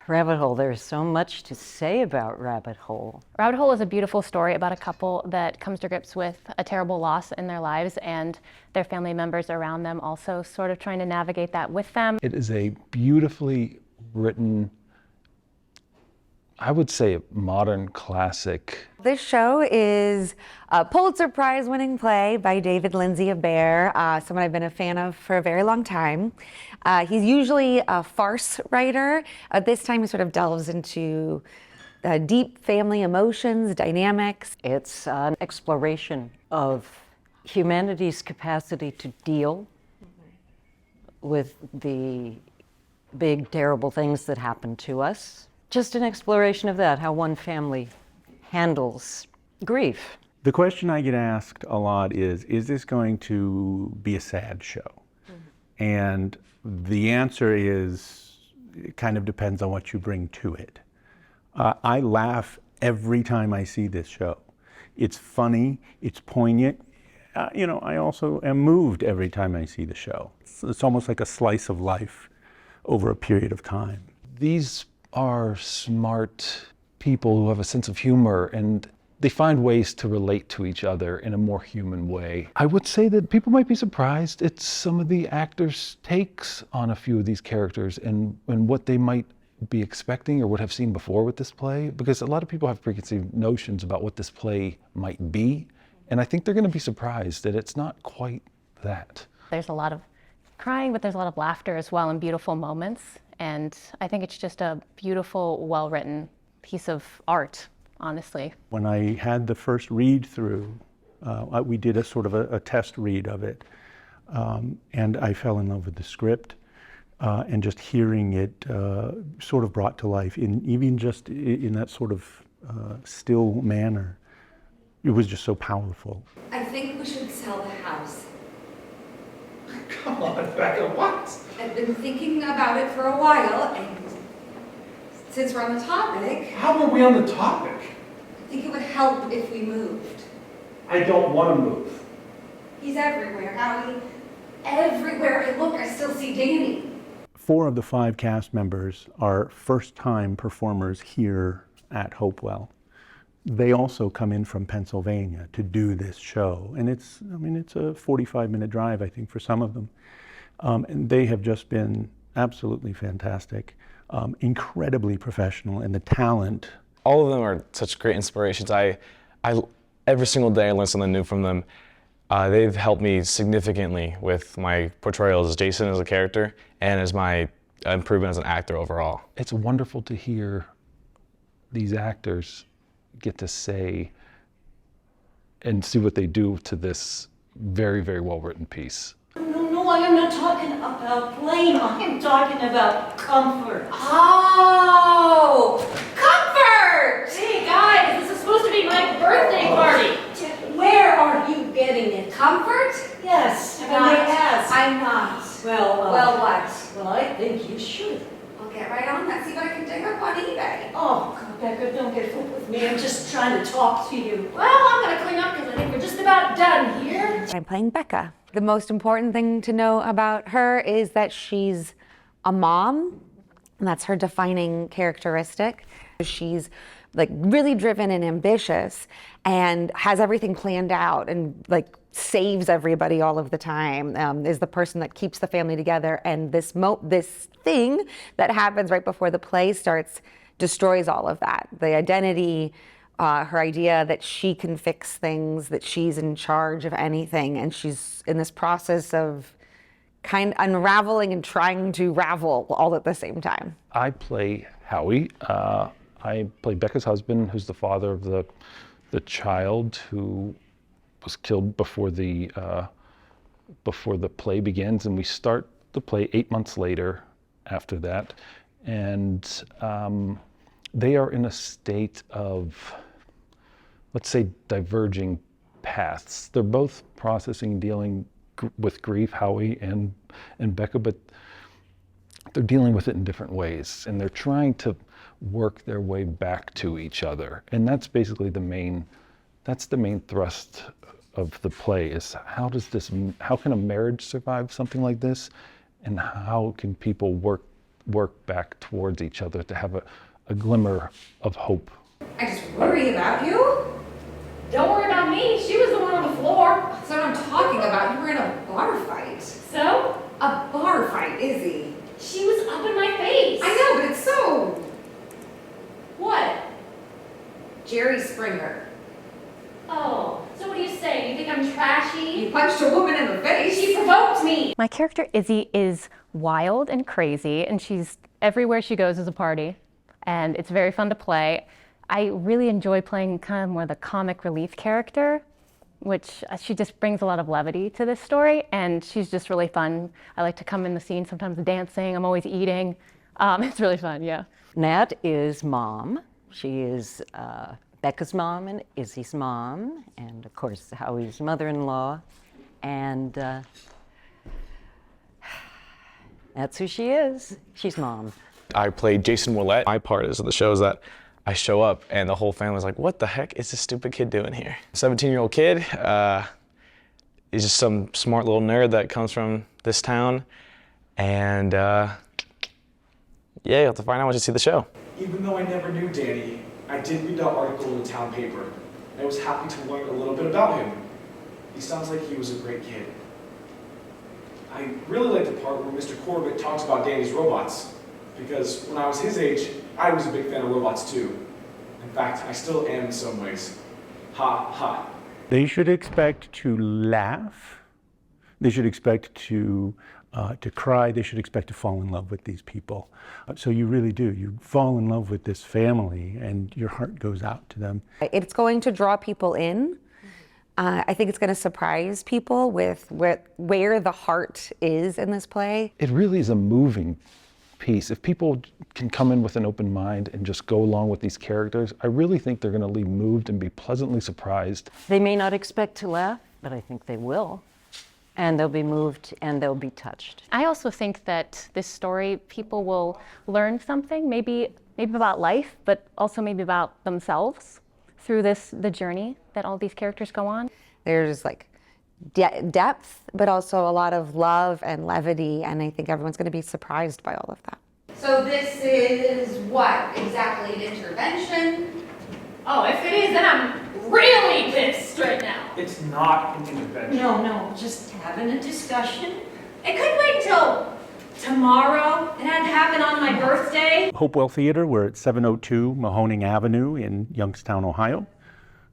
Rabbit Hole, there's so much to say about Rabbit Hole. Rabbit Hole is a beautiful story about a couple that comes to grips with a terrible loss in their lives, and their family members around them also sort of trying to navigate that with them. It is a beautifully written, I would say, a modern classic. This show is a Pulitzer Prize-winning play by David Lindsay of Bear, someone I've been a fan of for a very long time. He's usually a farce writer. This time he sort of delves into deep family emotions, dynamics. It's an exploration of humanity's capacity to deal with the big, terrible things that happen to us. Just an exploration of that, how one family handles grief. The question I get asked a lot is this going to be a sad show? And the answer is, it kind of depends on what you bring to it. I laugh every time I see this show. It's funny, it's poignant. I also am moved every time I see the show. It's almost like a slice of life over a period of time. These are smart people who have a sense of humor, and they find ways to relate to each other in a more human way. I would say that people might be surprised at some of the actors' takes on a few of these characters and what they might be expecting or would have seen before with this play, because a lot of people have preconceived notions about what this play might be, and I think they're going to be surprised that it's not quite that. There's a lot of crying, but there's a lot of laughter as well and beautiful moments. And I think it's just a beautiful, well-written piece of art, honestly. When I had the first read through, we did a sort of a test read of it, and I fell in love with the script, and just hearing it sort of brought to life, even just in that sort of still manner. It was just so powerful. I think we should sell the house. Come on, Becca, what? I've been thinking about it for a while, and since we're on the topic, How are we on the topic? I think it would help if we moved. I don't want to move. He's everywhere, Howie. Everywhere I look, I still see Danny. 4 of the 5 cast members are first-time performers here at Hopewell. They also come in from Pennsylvania to do this show, and it's a 45-minute drive, I think, for some of them. And they have just been absolutely fantastic, incredibly professional, and the talent. All of them are such great inspirations. I every single day I learn something new from them. They've helped me significantly with my portrayal as Jason as a character and as my improvement as an actor overall. It's wonderful to hear these actors get to say and see what they do to this very, very well-written piece. No, I am not talking about blame. I am talking about comfort. Oh! Comfort! Hey guys, this is supposed to be my birthday party. Where are you getting it? Comfort? Yes, if I Not. may ask. I'm not. Well, what? Well, I think you should. I'll get right on that, see what I can dig up on eBay. Oh, Becca, don't get fooled with me. I'm just trying to talk to you. Well, I'm gonna clean up because I think we're just about done here. I'm playing Becca. The most important thing to know about her is that she's a mom, and that's her defining characteristic. She's like really driven and ambitious and has everything planned out and like saves everybody all of the time, is the person that keeps the family together, and this thing that happens right before the play starts destroys all of that. The identity, her idea that she can fix things, that she's in charge of anything, and she's in this process of kind of unraveling and trying to ravel all at the same time. I play Howie. I play Becca's husband, who's the father of the child who was killed before the play begins, and we start the play 8 months later after that, and they are in a state of, let's say, diverging paths. They're both processing and dealing with grief, Howie and Becca, but they're dealing with it in different ways, and they're trying to work their way back to each other. And that's basically the main thrust of the play, is how can a marriage survive something like this, and how can people work work back towards each other to have a glimmer of hope. I just worry about you. Don't worry about me. She was the one on the floor. That's what I'm talking about. You were in a bar fight. So? A bar fight, Izzy. She was up in my face. I know, but it's so... What? Jerry Springer. Oh, so what do you say? You think I'm trashy? You punched a woman in the face. She provoked me. My character Izzy is wild and crazy, and she's everywhere she goes is a party, and it's very fun to play. I really enjoy playing kind of more the comic relief character, which she just brings a lot of levity to this story, and she's just really fun. I like to come in the scene sometimes dancing. I'm always eating. It's really fun, yeah. Nat is mom. She is Becca's mom and Izzy's mom, and of course Howie's mother-in-law, and that's who she is. She's mom. I played Jason Willett. My part is of the show is that I show up and the whole family's like, what the heck is this stupid kid doing here? 17-year-old kid is just some smart little nerd that comes from this town. And yeah, you'll have to find out once you see the show. Even though I never knew Danny, I did read that article in the town paper. I was happy to learn a little bit about him. He sounds like he was a great kid. I really like the part where Mr. Corbett talks about Danny's robots, because when I was his age, I was a big fan of robots too. In fact, I still am in some ways. Ha, ha. They should expect to laugh. They should expect to cry. They should expect to fall in love with these people. So you really do. You fall in love with this family, and your heart goes out to them. It's going to draw people in. I think it's going to surprise people with where the heart is in this play. It really is a moving piece. If people can come in with an open mind and just go along with these characters, I really think they're going to leave moved and be pleasantly surprised. They may not expect to laugh, but I think they will. And they'll be moved and they'll be touched. I also think that this story, people will learn something, maybe about life, but also maybe about themselves through the journey that all these characters go on. There's like depth, but also a lot of love and levity, and I think everyone's going to be surprised by all of that. So this is what? Exactly an intervention? Oh, if it is, then I'm really pissed right now. It's not an intervention. No, just having a discussion. It could wait until tomorrow. It had to happen on my birthday. Hopewell Theatre, we're at 702 Mahoning Avenue in Youngstown, Ohio.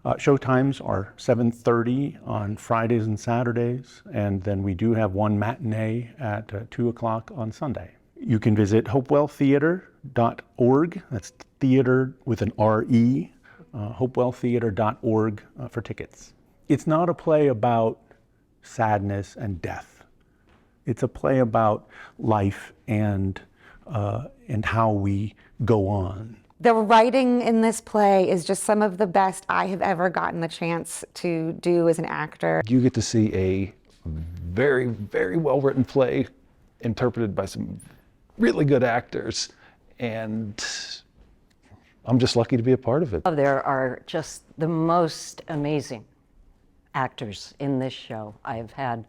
Showtimes are 7:30 on Fridays and Saturdays, and then we do have one matinee at 2 o'clock on Sunday. You can visit hopewelltheatre.org. That's theater with an R-E, hopewelltheatre.org for tickets. It's not a play about sadness and death. It's a play about life and how we go on. The writing in this play is just some of the best I have ever gotten the chance to do as an actor. You get to see a very, very well-written play interpreted by some really good actors, and I'm just lucky to be a part of it. There are just the most amazing actors in this show. I've had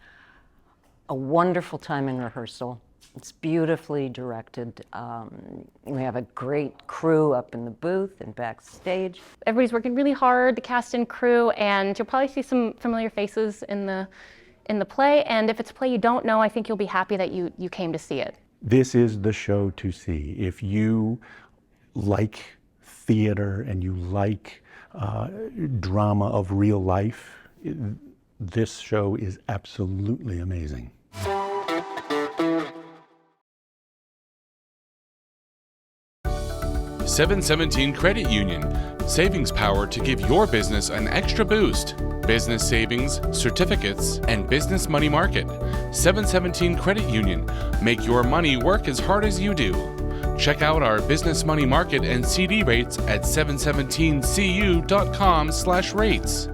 a wonderful time in rehearsal. It's beautifully directed. We have a great crew up in the booth and backstage. Everybody's working really hard, the cast and crew, and you'll probably see some familiar faces in the play. And if it's a play you don't know, I think you'll be happy that you came to see it. This is the show to see. If you like theater and you like drama of real life, this show is absolutely amazing. 717 Credit Union. Savings power to give your business an extra boost. Business savings, certificates, and business money market. 717 Credit Union. Make your money work as hard as you do. Check out our business money market and CD rates at 717cu.com/rates.